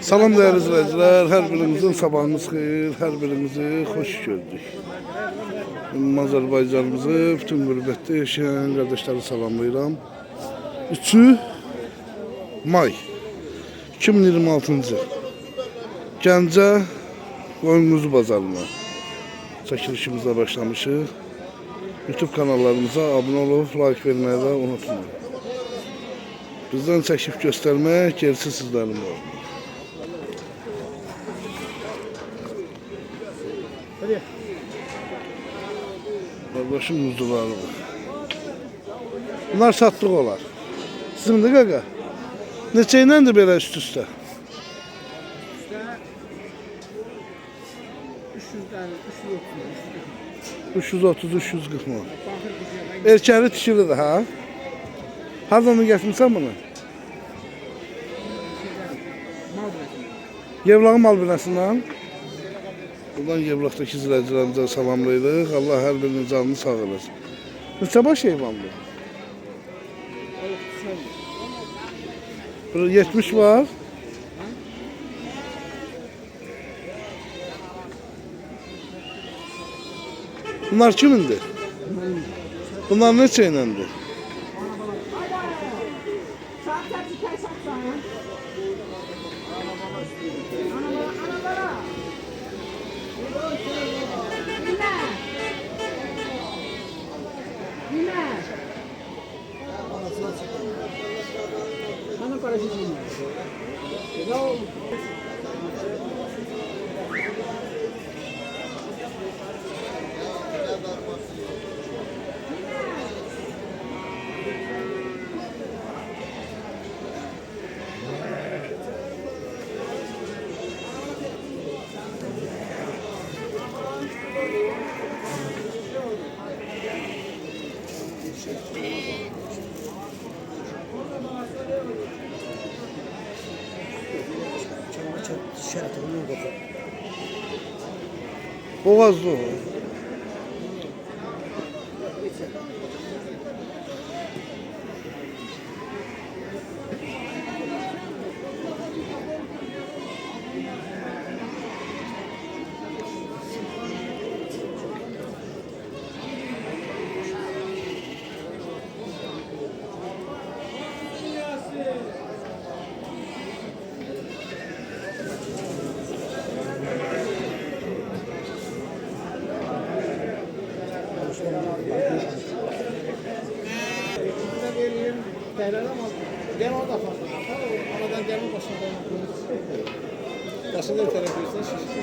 Salam değerli izleyiciler, her birinizin sabahınız xeyir, her birinizi hoş gördük. Azerbaycanımızı, bütün gurbette yaşayan kardeşleri salamlayıram. 3 may 2026-cı Gəncə Qoyun bazarına çəkilişimizə başlamışıq. YouTube kanallarımıza abone olup like vermeyi de unutmayın. Bizden çəkib göstermek gerisi sizlerin var. Kardeşim muzluları var. Bunlar satlık olar. Sizin de qaqa. Neçə iləndir belə üst-üstə? 330-340 mı? Erkəli dişilidir ha? Hardan gətirmişsən bunu? Yevlağın mal binəsindən. Buradan Yevlaqdakı izləyicilərimizə salamlayırıq. Allah hər birinin canını sağ eləsin. Neçə baş heyvandır? 70 var. Bunlar kimindir? Bunlar neçə iləndir? Boğazlı o. Gel orada fazla. Aradan gelme başında. Başında bir tarafı yüzden şişti.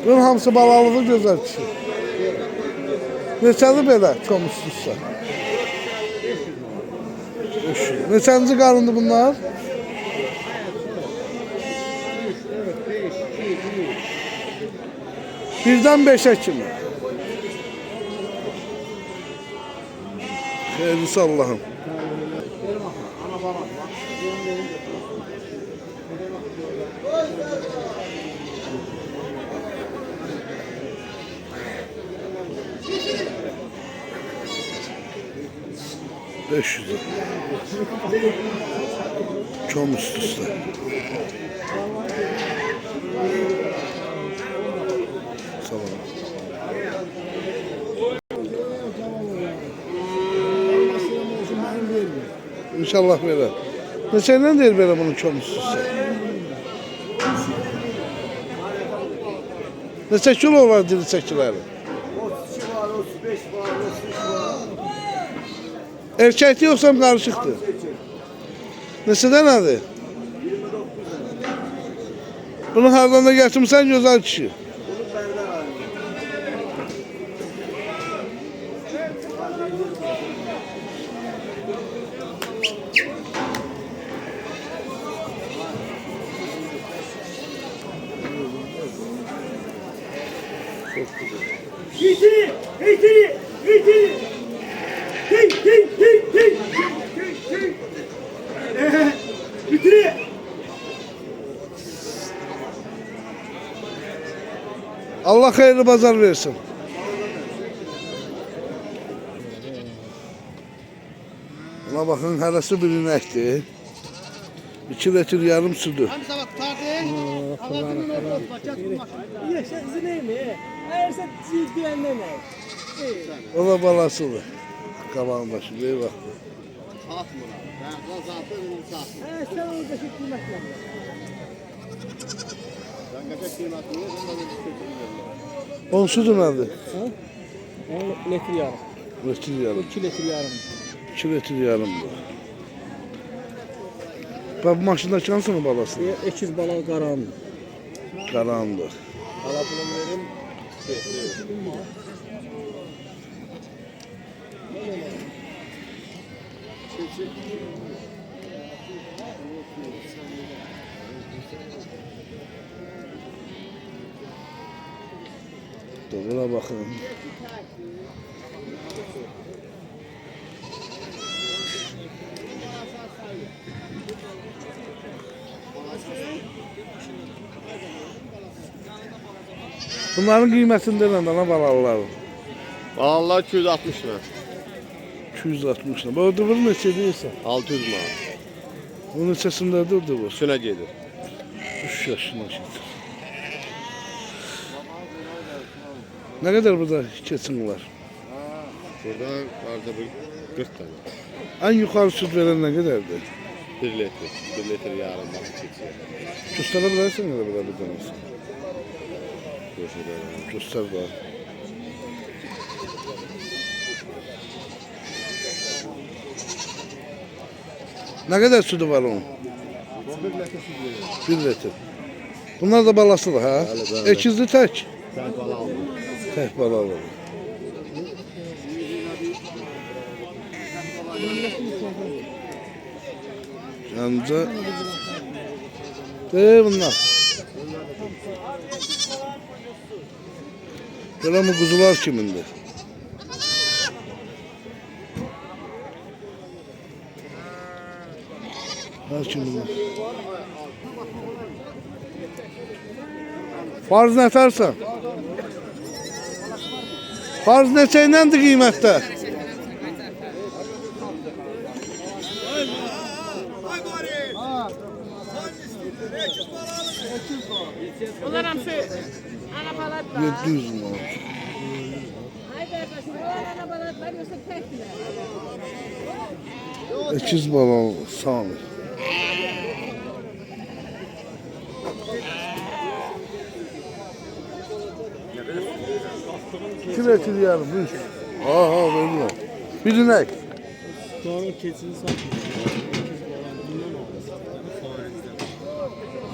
Bunun hamısı balalığı gözəl kişi. Neçəli belə çom üst-üstə? 500. Neçənci qarındı bunlar? Birdən 5'e kimi. Xeyirlisi Allah'ım. $500. Çom üst-üstə. İnşallah verir. Neçədən deyir belə bunun çom üstüsə? Neçə kilo olar diri çəkiləri? 32 var, 35 var, 33 var. Erkəkli yoxsa qarışıqdır? Neçədən nədir? 29. Bunu hardan da gətirmişsən gözəl kişi. Bunu bəndən aldım. İtiri, itiri, itiri. Hey, hey, hey, hey, hey, hey. İtiri. Allah hayırlı pazar versin. Buna bakın hərəsi bir inəkdir. 2 litr yarım südür. Hem sabah tutardı. Havasının ortası bak. Ya sen izin mi? Eğer sen güvenme ne? O da balasıdır. Qabağın başı, bir bax. Satmır abi. Ben kazandı ürünü satmır. Sen oradaki kıymetler. Ben kaçak kıymetini ben de bir şey Onun südü nədir? Litre yarım. Litr yarım. 2 litre yarım. 2 litr yarımdır. Bax bu maşındakı hansının balası? Ekiz bala qarandı. Qarandır. Alapını verim. Buna bakın. Bunların qiymətində nə dana balalılar? Vallahi 260 lira. 260 lira. Bu dıvır neçə deyirsən? 600 manat. Bunun neçəsindədir dıvır? Şuna gelir. 3 yaşına getir. Ne kadar burada keçin var? Burada vardı bir 40 tane. En yukarı süt veren ne kadardır? 1 litre. 1 litre yarım bak çekiyor. Gösterebilirsin ya da burada bir tanesi. Gösteriyorum. Göster bana. Ne kadar sütü var onun? 1 litre süt veriyor. 1 litre. Bunlar da balasıdır ha? Bəli, bəli. Ekizli tek. Sen bala aldın. Tek balalı. Yanca. Bunlar. Böyle mi kuzular kimindi? Her kimindi? Farz ne atarsan? Farz neçəyləndir qiymətdə? Onlar hamısı ana balat var. 700 manat. Ay kardeşim, onlar ana balat var yoksa tekler. Ekiz balalı sami. Kilometre yarım, üç. Aha, böyle. Bir inek. Doğru keçini satmış.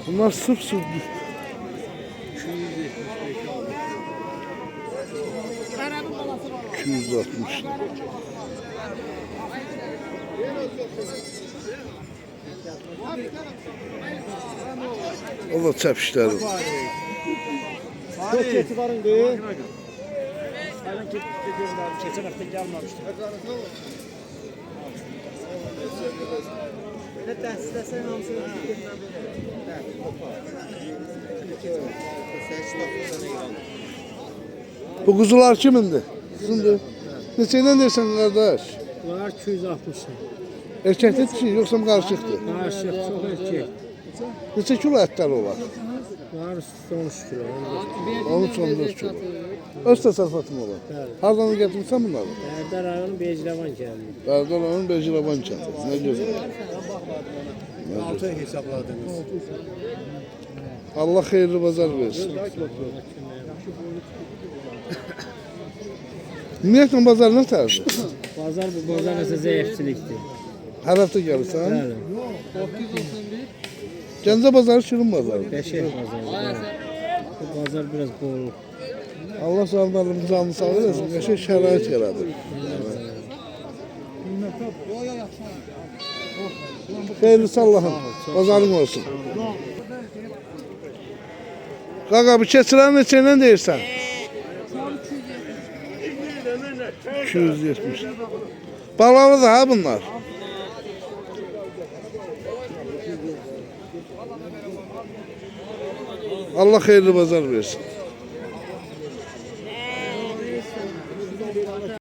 Bunlar sırf sırf düştü. 260 lira. O da çəp işləri. Çok keçi varın değil. Aynen keçen hafta gelmemişti. Ne dersi hamsını Bu kuzular kimindi? Sizindir. Neçəyle dersen kardeş? Bunlar 260 lira. Erkekli dişi yoksa mı karışıktı? Karşı çok erkek. Neçə kilo etler olar? Bunlar 13 kilo. 13-14 kilo. Öz təsərrüfatın olar. Bəli. Hardan gətirmişsən bunları? Erdar rayonu Beycilevan geldi. Berdalanın Beciraban kəndi. Nə gözəl. Altı hesapladınız. Allah xeyirli bazar versin. Ümumiyyətlə bazar nə tərdir? Pazar bu pazar mesela zayıfçılıktı. Hər həftə gəlirsən? Bəli. Gəncə bazarı şirin bazarı. Beşer pazar. Bu pazar biraz bol. Allah sağlarımızı canlı sağ eləsin. Qəşəng şərait yaradır. Xeyirlisi Allah'ın. Bazarın olsun. Qaqa bu keçilər neçəylə deyirsən? 270. Balalı da ha bunlar. Allah xeyirli bazar versin.